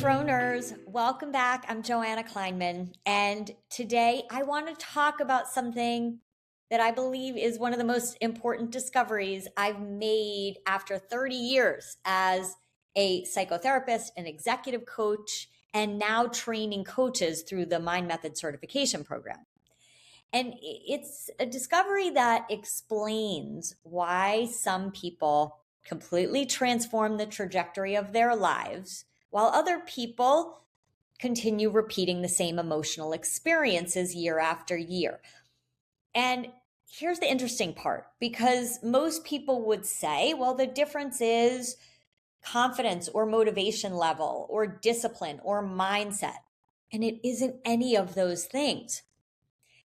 Dethroners, welcome back. I'm Joanna Kleinman, and today I want to talk about something that I believe is one of the most important discoveries I've made after 30 years as a psychotherapist, an executive coach, and now training coaches through the Mind Method certification program. And it's a discovery that explains why some people completely transform the trajectory of their lives, while other people continue repeating the same emotional experiences year after year. And here's the interesting part, because most people would say, well, the difference is confidence or motivation level or discipline or mindset. And it isn't any of those things.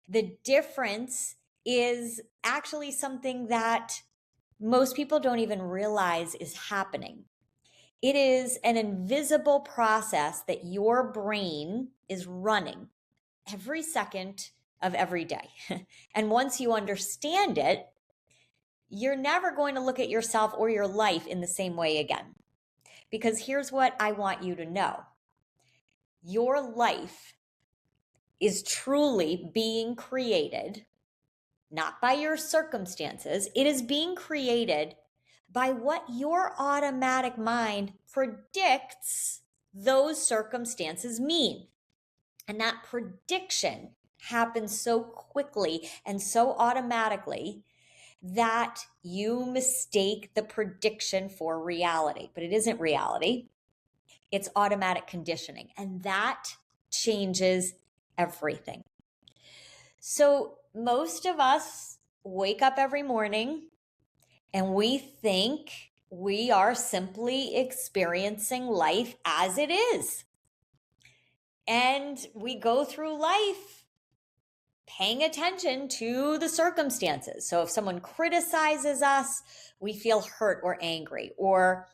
The difference is actually something that most people don't even realize is happening. It is an invisible process that your brain is running every second of every day. And once you understand it, you're never going to look at yourself or your life in the same way again. Because here's what I want you to know. Your life is truly being created, not by your circumstances. It is being created by what your automatic mind predicts those circumstances mean. And that prediction happens so quickly and so automatically that you mistake the prediction for reality. But it isn't reality. It's automatic conditioning. And that changes everything. So most of us wake up every morning and we think we are simply experiencing life as it is. And we go through life paying attention to the circumstances. So if someone criticizes us, we feel hurt or angry, or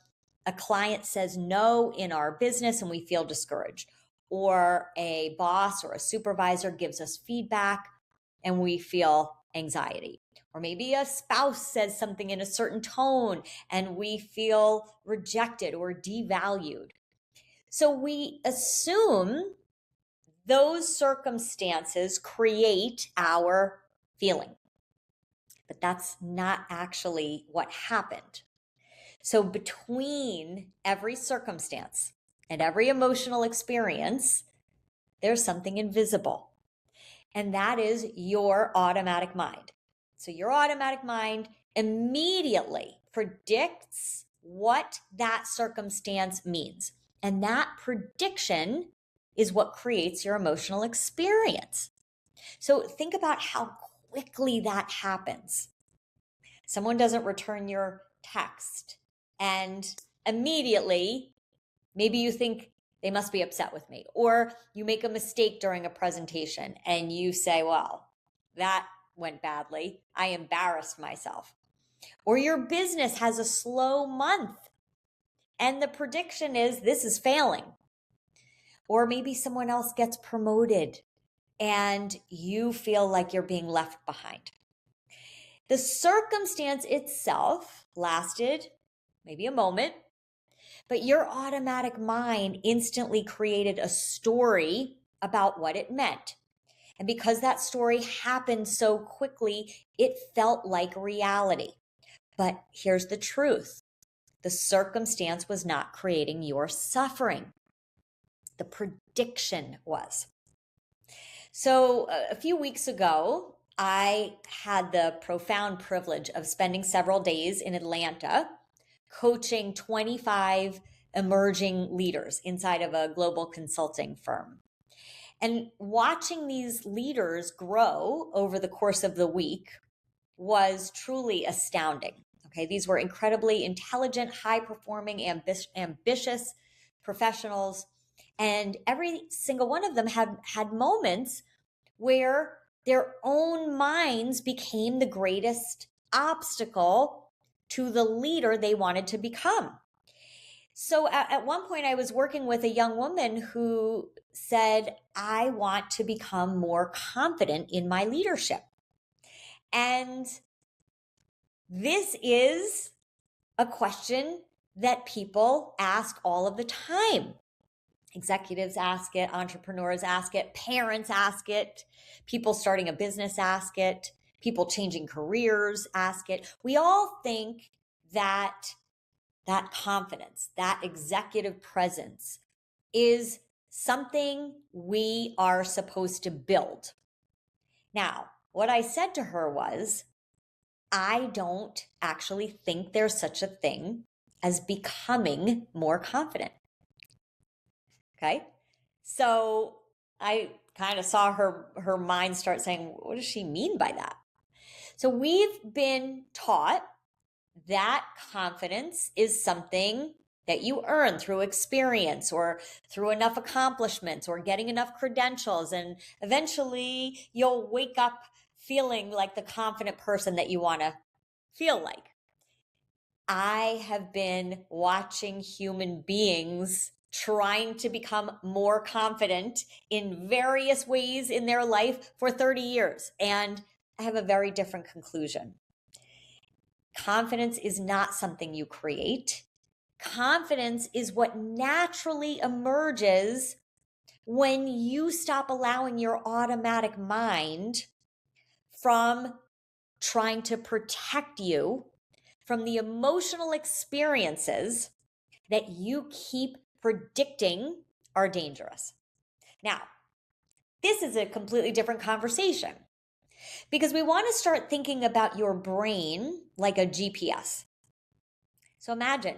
a client says no in our business and we feel discouraged, or a boss or a supervisor gives us feedback and we feel anxiety. Or maybe a spouse says something in a certain tone and we feel rejected or devalued. So we assume those circumstances create our feeling. But that's not actually what happened. So between every circumstance and every emotional experience, there's something invisible. And that is your automatic mind. So your automatic mind immediately predicts what that circumstance means. And that prediction is what creates your emotional experience. So think about how quickly that happens. Someone doesn't return your text, and immediately, maybe you think they must be upset with me. Or you make a mistake during a presentation and you say, well, that went badly. I embarrassed myself. Or your business has a slow month and the prediction is this is failing. Or maybe someone else gets promoted and you feel like you're being left behind. The circumstance itself lasted maybe a moment, but your automatic mind instantly created a story about what it meant. And because that story happened so quickly, it felt like reality. But here's the truth. The circumstance was not creating your suffering. The prediction was. So a few weeks ago, I had the profound privilege of spending several days in Atlanta coaching 25 emerging leaders inside of a global consulting firm. And watching these leaders grow over the course of the week was truly astounding. Okay, these were incredibly intelligent, high-performing, ambitious professionals. And every single one of them had moments where their own minds became the greatest obstacle to the leader they wanted to become. So at one point I was working with a young woman who said, I want to become more confident in my leadership. And this is a question that people ask all of the time. Executives ask it, entrepreneurs ask it, parents ask it, people starting a business ask it, people changing careers ask it. We all think that that confidence, that executive presence is something we are supposed to build. Now, what I said to her was, I don't actually think there's such a thing as becoming more confident. Okay. So I kind of saw her mind start saying, what does she mean by that? So we've been taught that confidence is something that you earn through experience or through enough accomplishments or getting enough credentials. And eventually you'll wake up feeling like the confident person that you want to feel like. I have been watching human beings trying to become more confident in various ways in their life for 30 years. And I have a very different conclusion. Confidence is not something you create. Confidence is what naturally emerges when you stop allowing your automatic mind from trying to protect you from the emotional experiences that you keep predicting are dangerous. Now, this is a completely different conversation because we want to start thinking about your brain like a GPS. So imagine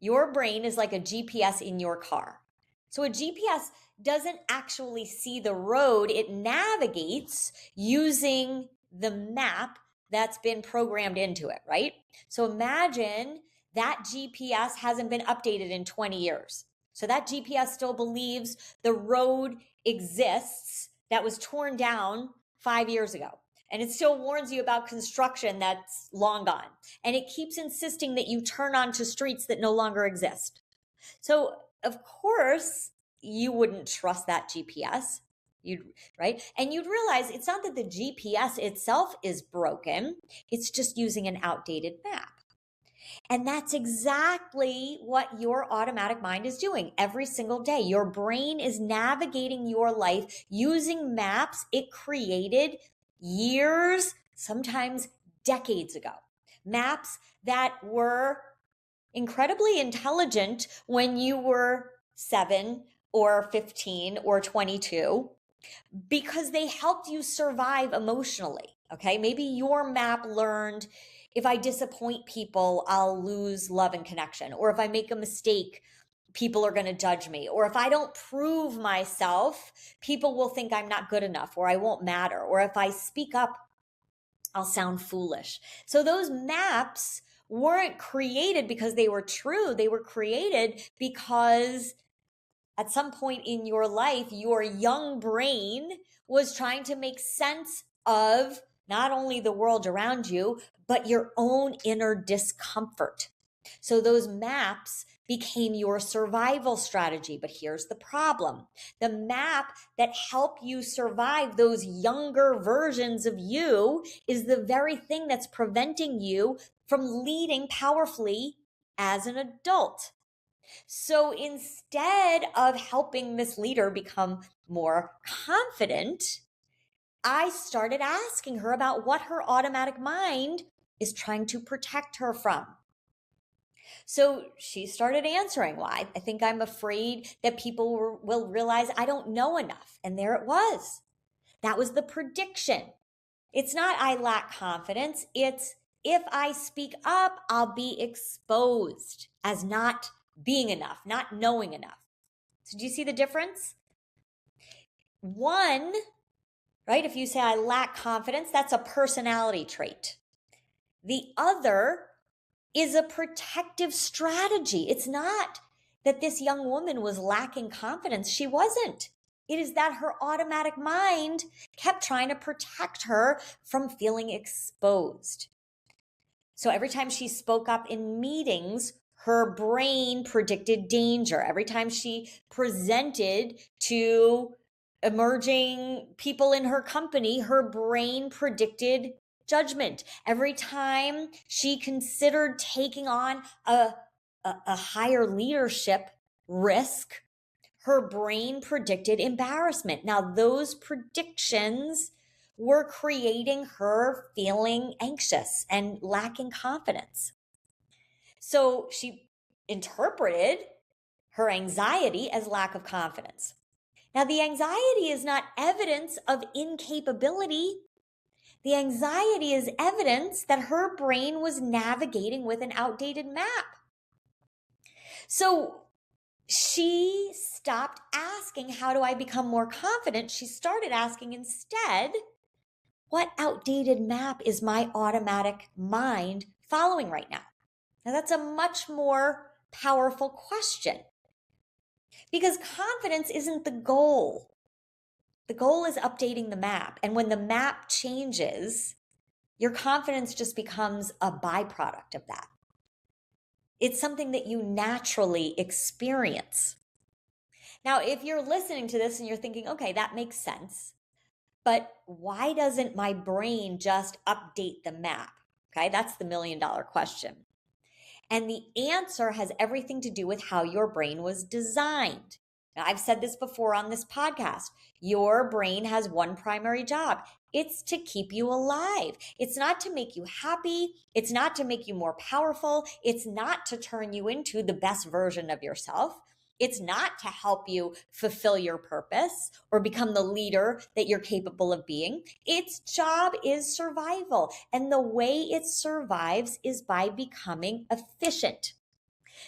your brain is like a GPS in your car. So a GPS doesn't actually see the road, it navigates using the map that's been programmed into it, right? So imagine that GPS hasn't been updated in 20 years. So that GPS still believes the road exists that was torn down 5 years ago. And it still warns you about construction that's long gone. And it keeps insisting that you turn onto streets that no longer exist. So, of course, you wouldn't trust that GPS. Right? And you'd realize it's not that the GPS itself is broken. It's just using an outdated map. And that's exactly what your automatic mind is doing every single day. Your brain is navigating your life using maps it created years, sometimes decades ago. Maps that were incredibly intelligent when you were 7 or 15 or 22 because they helped you survive emotionally. Okay, maybe your map learned if I disappoint people, I'll lose love and connection. Or if I make a mistake, people are going to judge me. Or if I don't prove myself, people will think I'm not good enough or I won't matter. Or if I speak up, I'll sound foolish. So those maps weren't created because they were true. They were created because at some point in your life, your young brain was trying to make sense of not only the world around you, but your own inner discomfort. So those maps became your survival strategy. But here's the problem. The map that help you survive those younger versions of you is the very thing that's preventing you from leading powerfully as an adult. So instead of helping this leader become more confident, I started asking her about what her automatic mind is trying to protect her from. So she started answering, well, I think I'm afraid that people will realize I don't know enough. And there it was. That was the prediction. It's not I lack confidence. It's if I speak up, I'll be exposed as not being enough, not knowing enough. So do you see the difference? One, right? If you say I lack confidence, that's a personality trait. The other is a protective strategy. It's not that this young woman was lacking confidence. She wasn't. It is that her automatic mind kept trying to protect her from feeling exposed. So every time she spoke up in meetings, her brain predicted danger. Every time she presented to emerging people in her company, her brain predicted judgment. Every time she considered taking on a higher leadership risk, her brain predicted embarrassment. Now, those predictions were creating her feeling anxious and lacking confidence. So she interpreted her anxiety as lack of confidence. Now, the anxiety is not evidence of incapability. The anxiety is evidence that her brain was navigating with an outdated map. So she stopped asking, how do I become more confident? She started asking instead, what outdated map is my automatic mind following right now? Now, that's a much more powerful question because confidence isn't the goal. The goal is updating the map. And when the map changes, your confidence just becomes a byproduct of that. It's something that you naturally experience. Now, if you're listening to this and you're thinking, okay, that makes sense, but why doesn't my brain just update the map? Okay, that's the million-dollar question. And the answer has everything to do with how your brain was designed. Now, I've said this before on this podcast. Your brain has one primary job. It's to keep you alive. It's not to make you happy. It's not to make you more powerful. It's not to turn you into the best version of yourself. It's not to help you fulfill your purpose or become the leader that you're capable of being. Its job is survival. And the way it survives is by becoming efficient.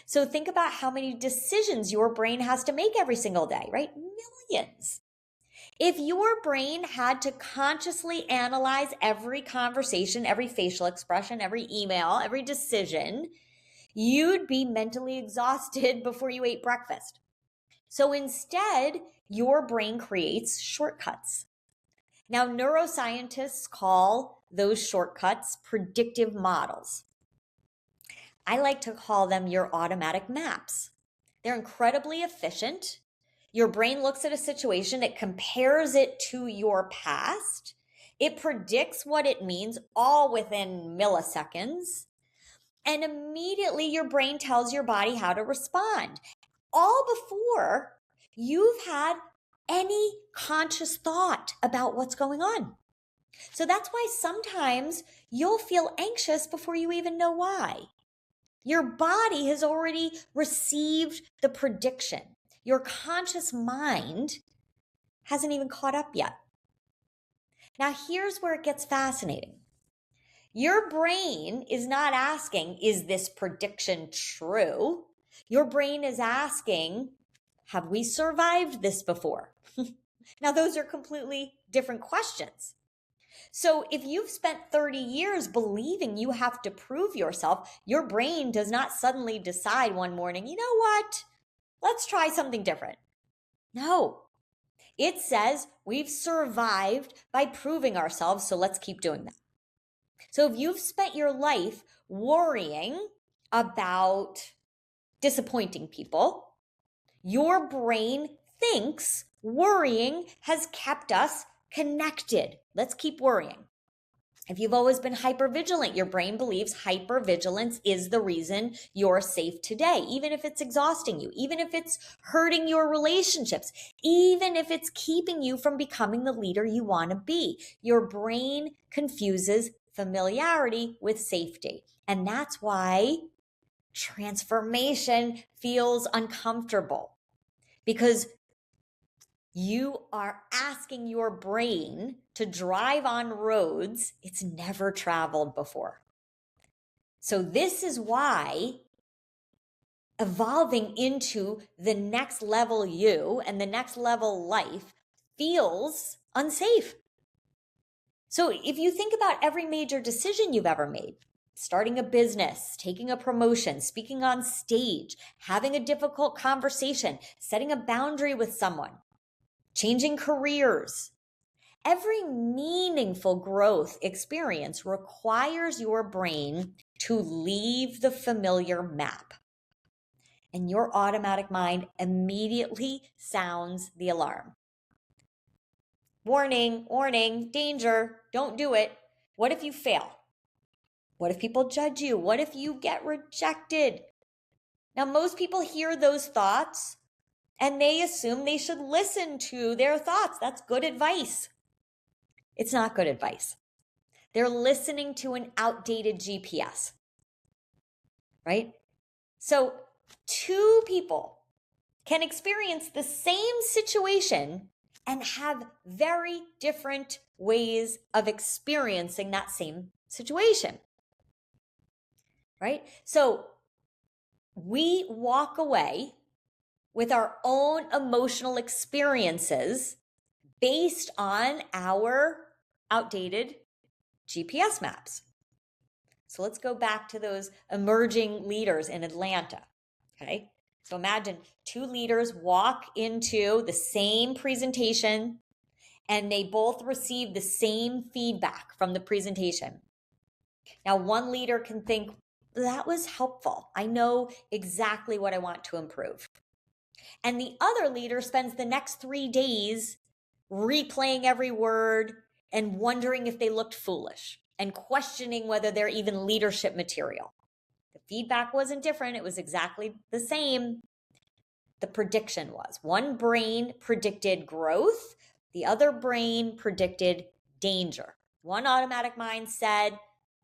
So think about how many decisions your brain has to make every single day, right? Millions. If your brain had to consciously analyze every conversation, every facial expression, every email, every decision, you'd be mentally exhausted before you ate breakfast. So instead, your brain creates shortcuts. Now, neuroscientists call those shortcuts predictive models. I like to call them your automatic maps. They're incredibly efficient. Your brain looks at a situation, it compares it to your past. It predicts what it means all within milliseconds. And immediately your brain tells your body how to respond, all before you've had any conscious thought about what's going on. So that's why sometimes you'll feel anxious before you even know why. Your body has already received the prediction. Your conscious mind hasn't even caught up yet. Now, here's where it gets fascinating. Your brain is not asking, is this prediction true? Your brain is asking, have we survived this before? Now, those are completely different questions. So if you've spent 30 years believing you have to prove yourself, your brain does not suddenly decide one morning, you know what? Let's try something different. No. It says we've survived by proving ourselves, so let's keep doing that. So if you've spent your life worrying about disappointing people, your brain thinks worrying has kept us connected. Let's keep worrying. If you've always been hypervigilant, your brain believes hypervigilance is the reason you're safe today, even if it's exhausting you, even if it's hurting your relationships, even if it's keeping you from becoming the leader you want to be. Your brain confuses familiarity with safety. And that's why transformation feels uncomfortable, because you are asking your brain to drive on roads it's never traveled before. So this is why evolving into the next level you and the next level life feels unsafe. So if you think about every major decision you've ever made, starting a business, taking a promotion, speaking on stage, having a difficult conversation, setting a boundary with someone, changing careers. Every meaningful growth experience requires your brain to leave the familiar map. And your automatic mind immediately sounds the alarm. Warning, warning, danger, don't do it. What if you fail? What if people judge you? What if you get rejected? Now, most people hear those thoughts and they assume they should listen to their thoughts. That's good advice. It's not good advice. They're listening to an outdated GPS, right? So two people can experience the same situation and have very different ways of experiencing that same situation, right? So we walk away with our own emotional experiences based on our outdated GPS maps. So let's go back to those emerging leaders in Atlanta, okay? So imagine two leaders walk into the same presentation and they both receive the same feedback from the presentation. Now, one leader can think, that was helpful. I know exactly what I want to improve. And the other leader spends the next 3 days replaying every word and wondering if they looked foolish and questioning whether they're even leadership material. The feedback wasn't different. It was exactly the same. The prediction was one brain predicted growth. The other brain predicted danger. One automatic mind said,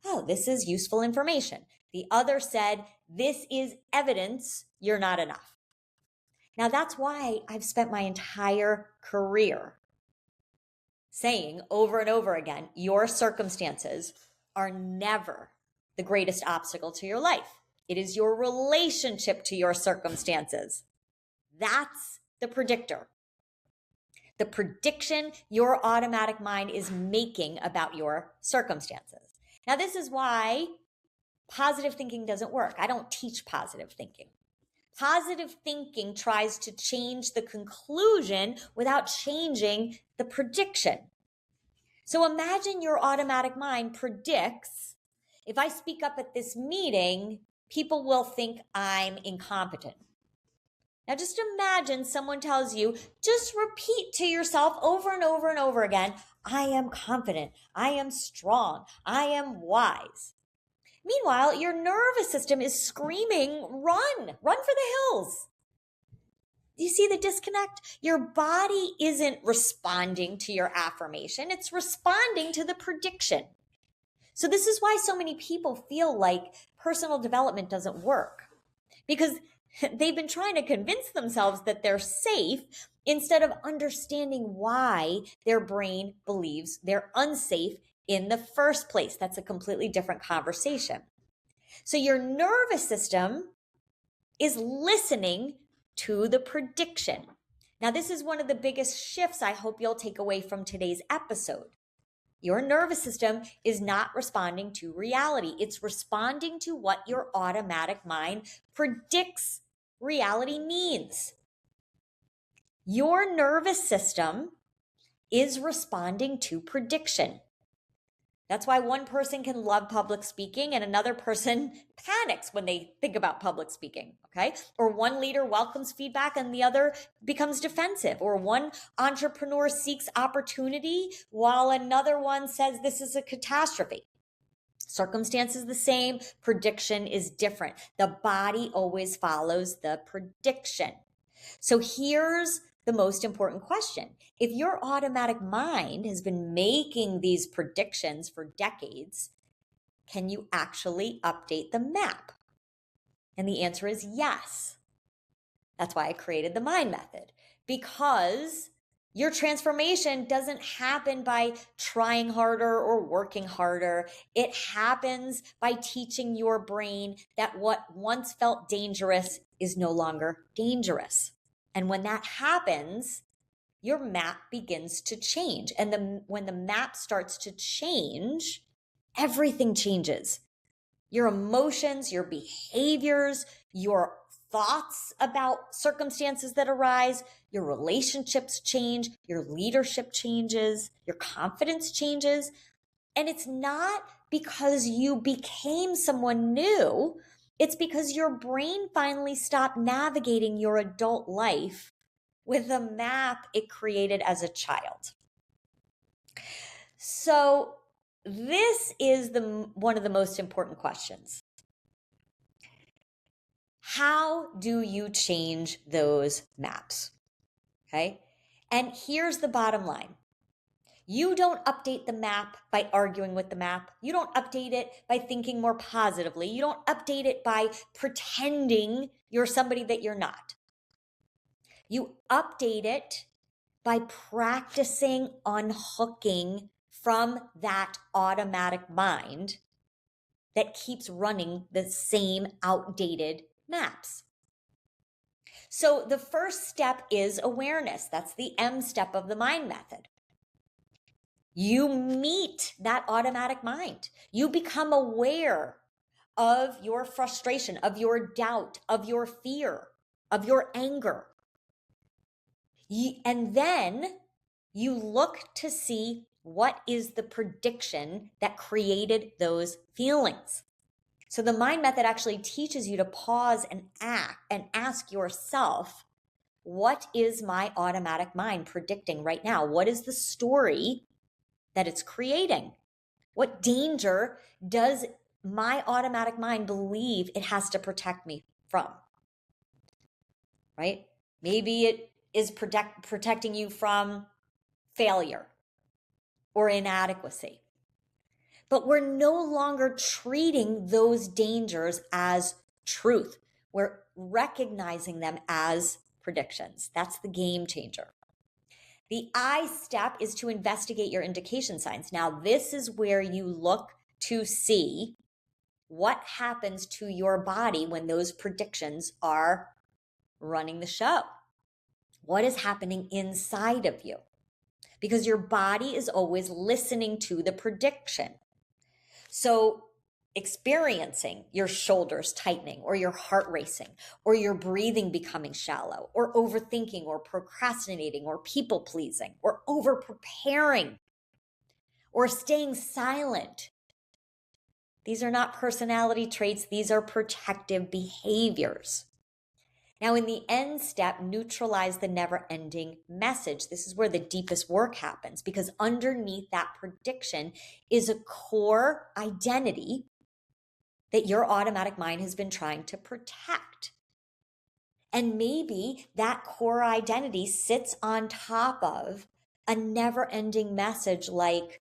oh, this is useful information. The other said, this is evidence you're not enough. Now, that's why I've spent my entire career saying over and over again, your circumstances are never the greatest obstacle to your life. It is your relationship to your circumstances. That's the predictor. The prediction your automatic mind is making about your circumstances. Now, this is why positive thinking doesn't work. I don't teach positive thinking. Positive thinking tries to change the conclusion without changing the prediction. So imagine your automatic mind predicts, if I speak up at this meeting, people will think I'm incompetent. Now just imagine someone tells you, just repeat to yourself over and over and over again, I am confident, I am strong, I am wise. Meanwhile, your nervous system is screaming, run for the hills. You see the disconnect? Your body isn't responding to your affirmation. It's responding to the prediction. So this is why so many people feel like personal development doesn't work, because they've been trying to convince themselves that they're safe instead of understanding why their brain believes they're unsafe in the first place. That's a completely different conversation. So your nervous system is listening to the prediction. Now, this is one of the biggest shifts I hope you'll take away from today's episode. Your nervous system is not responding to reality. It's responding to what your automatic mind predicts reality means. Your nervous system is responding to prediction. That's why one person can love public speaking and another person panics when they think about public speaking, okay? Or one leader welcomes feedback and the other becomes defensive. Or one entrepreneur seeks opportunity while another one says this is a catastrophe. Circumstance is the same, prediction is different. The body always follows the prediction. So here's the most important question. If your automatic mind has been making these predictions for decades, can you actually update the map? And the answer is yes. That's why I created the mind method, because your transformation doesn't happen by trying harder or working harder. It happens by teaching your brain that what once felt dangerous is no longer dangerous. And when that happens, your map begins to change. And when the map starts to change, everything changes. Your emotions, your behaviors, your thoughts about circumstances that arise, your relationships change, your leadership changes, your confidence changes. And it's not because you became someone new. It's because your brain finally stopped navigating your adult life with the map it created as a child. So this is one of the most important questions. How do you change those maps? Okay. And here's the bottom line. You don't update the map by arguing with the map. You don't update it by thinking more positively. You don't update it by pretending you're somebody that you're not. You update it by practicing unhooking from that automatic mind that keeps running the same outdated maps. So the first step is awareness. That's the M step of the mind method. You meet that automatic mind. You become aware of your frustration, of your doubt, of your fear, of your anger. And then you look to see what is the prediction that created those feelings. So the mind method actually teaches you to pause and ask yourself, what is my automatic mind predicting right now? What is the story that it's creating? What danger does my automatic mind believe it has to protect me from? Right? Maybe it is protecting you from failure or inadequacy. But we're no longer treating those dangers as truth. We're recognizing them as predictions. That's the game changer. The I step is to investigate your indication signs. Now, this is where you look to see what happens to your body when those predictions are running the show. What is happening inside of you? Because your body is always listening to the prediction. So experiencing your shoulders tightening or your heart racing or your breathing becoming shallow or overthinking or procrastinating or people pleasing or over preparing or staying silent. These are not personality traits. These are protective behaviors. Now, in the end step, neutralize the never-ending message. This is where the deepest work happens, because underneath that prediction is a core identity that your automatic mind has been trying to protect. And maybe that core identity sits on top of a never-ending message like,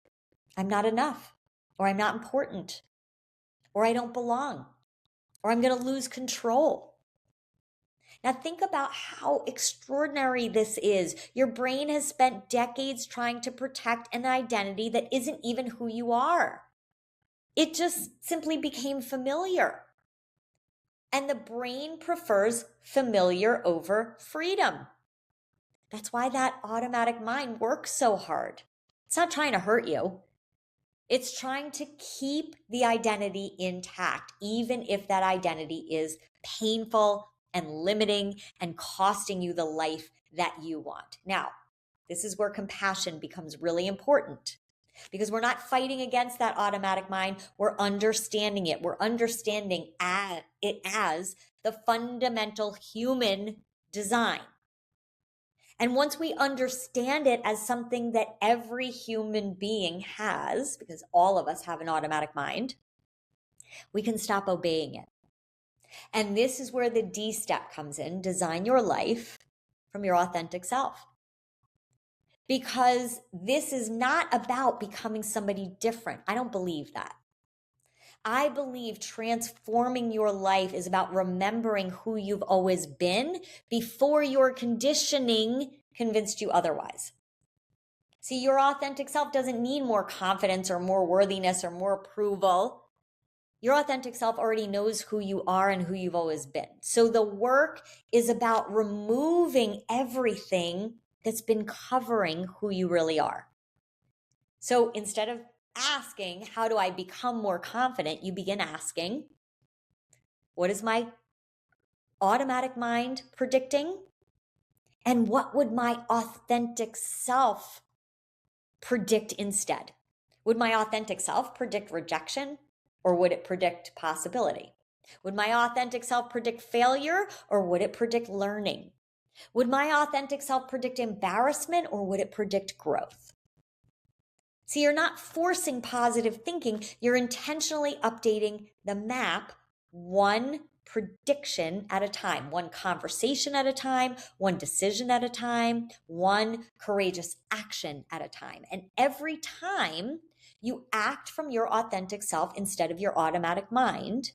I'm not enough, or I'm not important, or I don't belong, or I'm going to lose control. Now think about how extraordinary this is. Your brain has spent decades trying to protect an identity that isn't even who you are. It just simply became familiar. And the brain prefers familiar over freedom. That's why that automatic mind works so hard. It's not trying to hurt you. It's trying to keep the identity intact, even if that identity is painful and limiting and costing you the life that you want. Now, this is where compassion becomes really important, because we're not fighting against that automatic mind. We're understanding it. We're understanding it as the fundamental human design. And once we understand it as something that every human being has, because all of us have an automatic mind, we can stop obeying it. And this is where the D step comes in: design your life from your authentic self. Because this is not about becoming somebody different. I don't believe that. I believe transforming your life is about remembering who you've always been before your conditioning convinced you otherwise. See, your authentic self doesn't need more confidence or more worthiness or more approval. Your authentic self already knows who you are and who you've always been. So the work is about removing everything that's been covering who you really are. So instead of asking, how do I become more confident? You begin asking, what is my automatic mind predicting? And what would my authentic self predict instead? Would my authentic self predict rejection, or would it predict possibility? Would my authentic self predict failure, or would it predict learning? Would my authentic self predict embarrassment, or would it predict growth? See, you're not forcing positive thinking. You're intentionally updating the map one prediction at a time, one conversation at a time, one decision at a time, one courageous action at a time. And every time you act from your authentic self instead of your automatic mind,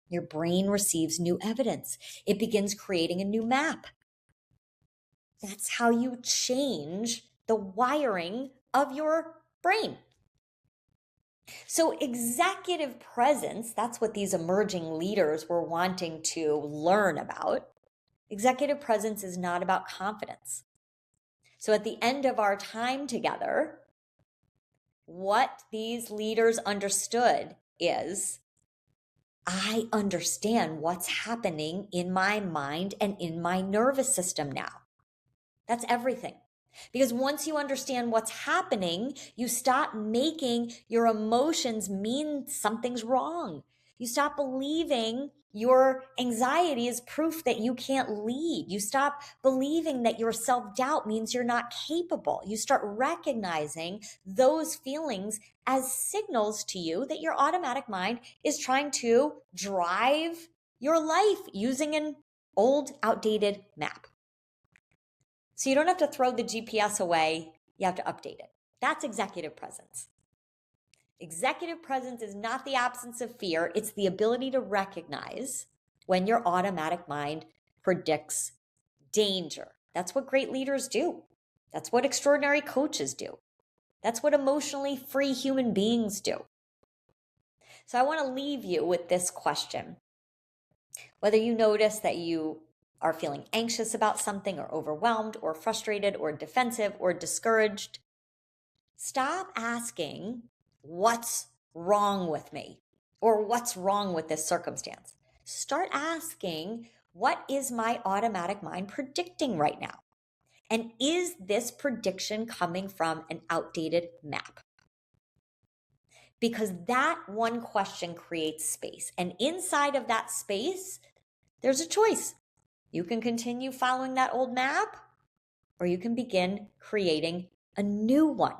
your brain receives new evidence. It begins creating a new map. That's how you change the wiring of your brain. So executive presence, that's what these emerging leaders were wanting to learn about. Executive presence is not about confidence. So at the end of our time together, what these leaders understood is, I understand what's happening in my mind and in my nervous system now. That's everything. Because once you understand what's happening, you stop making your emotions mean something's wrong. You stop believing your anxiety is proof that you can't lead. You stop believing that your self-doubt means you're not capable. You start recognizing those feelings as signals to you that your automatic mind is trying to drive your life using an old, outdated map. So you don't have to throw the GPS away, you have to update it. That's executive presence. Executive presence is not the absence of fear, it's the ability to recognize when your automatic mind predicts danger. That's what great leaders do. That's what extraordinary coaches do. That's what emotionally free human beings do. So I want to leave you with this question. Whether you notice that you are feeling anxious about something or overwhelmed or frustrated or defensive or discouraged, stop asking, what's wrong with me? Or what's wrong with this circumstance? Start asking, what is my automatic mind predicting right now? And is this prediction coming from an outdated map? Because that one question creates space. And inside of that space, there's a choice. You can continue following that old map, or you can begin creating a new one.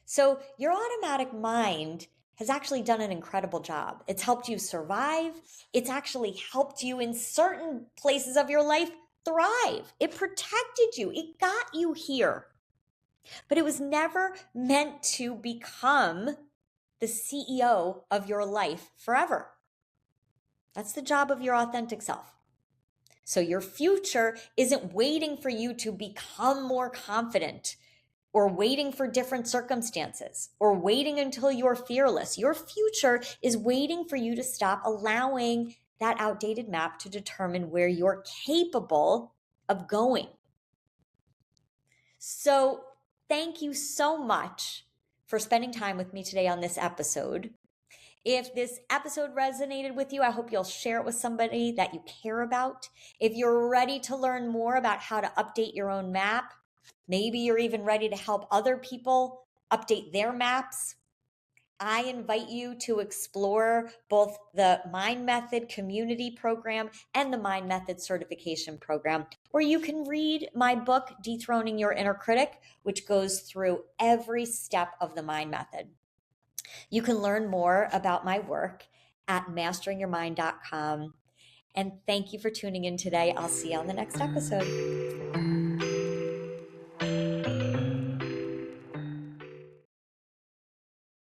So your automatic mind has actually done an incredible job. It's helped you survive. It's actually helped you in certain places of your life thrive. It protected you. It got you here. But it was never meant to become the CEO of your life forever. That's the job of your authentic self. So your future isn't waiting for you to become more confident or waiting for different circumstances or waiting until you're fearless. Your future is waiting for you to stop allowing that outdated map to determine where you're capable of going. So thank you so much for spending time with me today on this episode. If this episode resonated with you, I hope you'll share it with somebody that you care about. If you're ready to learn more about how to update your own map, maybe you're even ready to help other people update their maps, I invite you to explore both the Mind Method Community Program and the Mind Method Certification Program, where you can read my book, Dethroning Your Inner Critic, which goes through every step of the Mind Method. You can learn more about my work at masteringyourmind.com. And thank you for tuning in today. I'll see you on the next episode.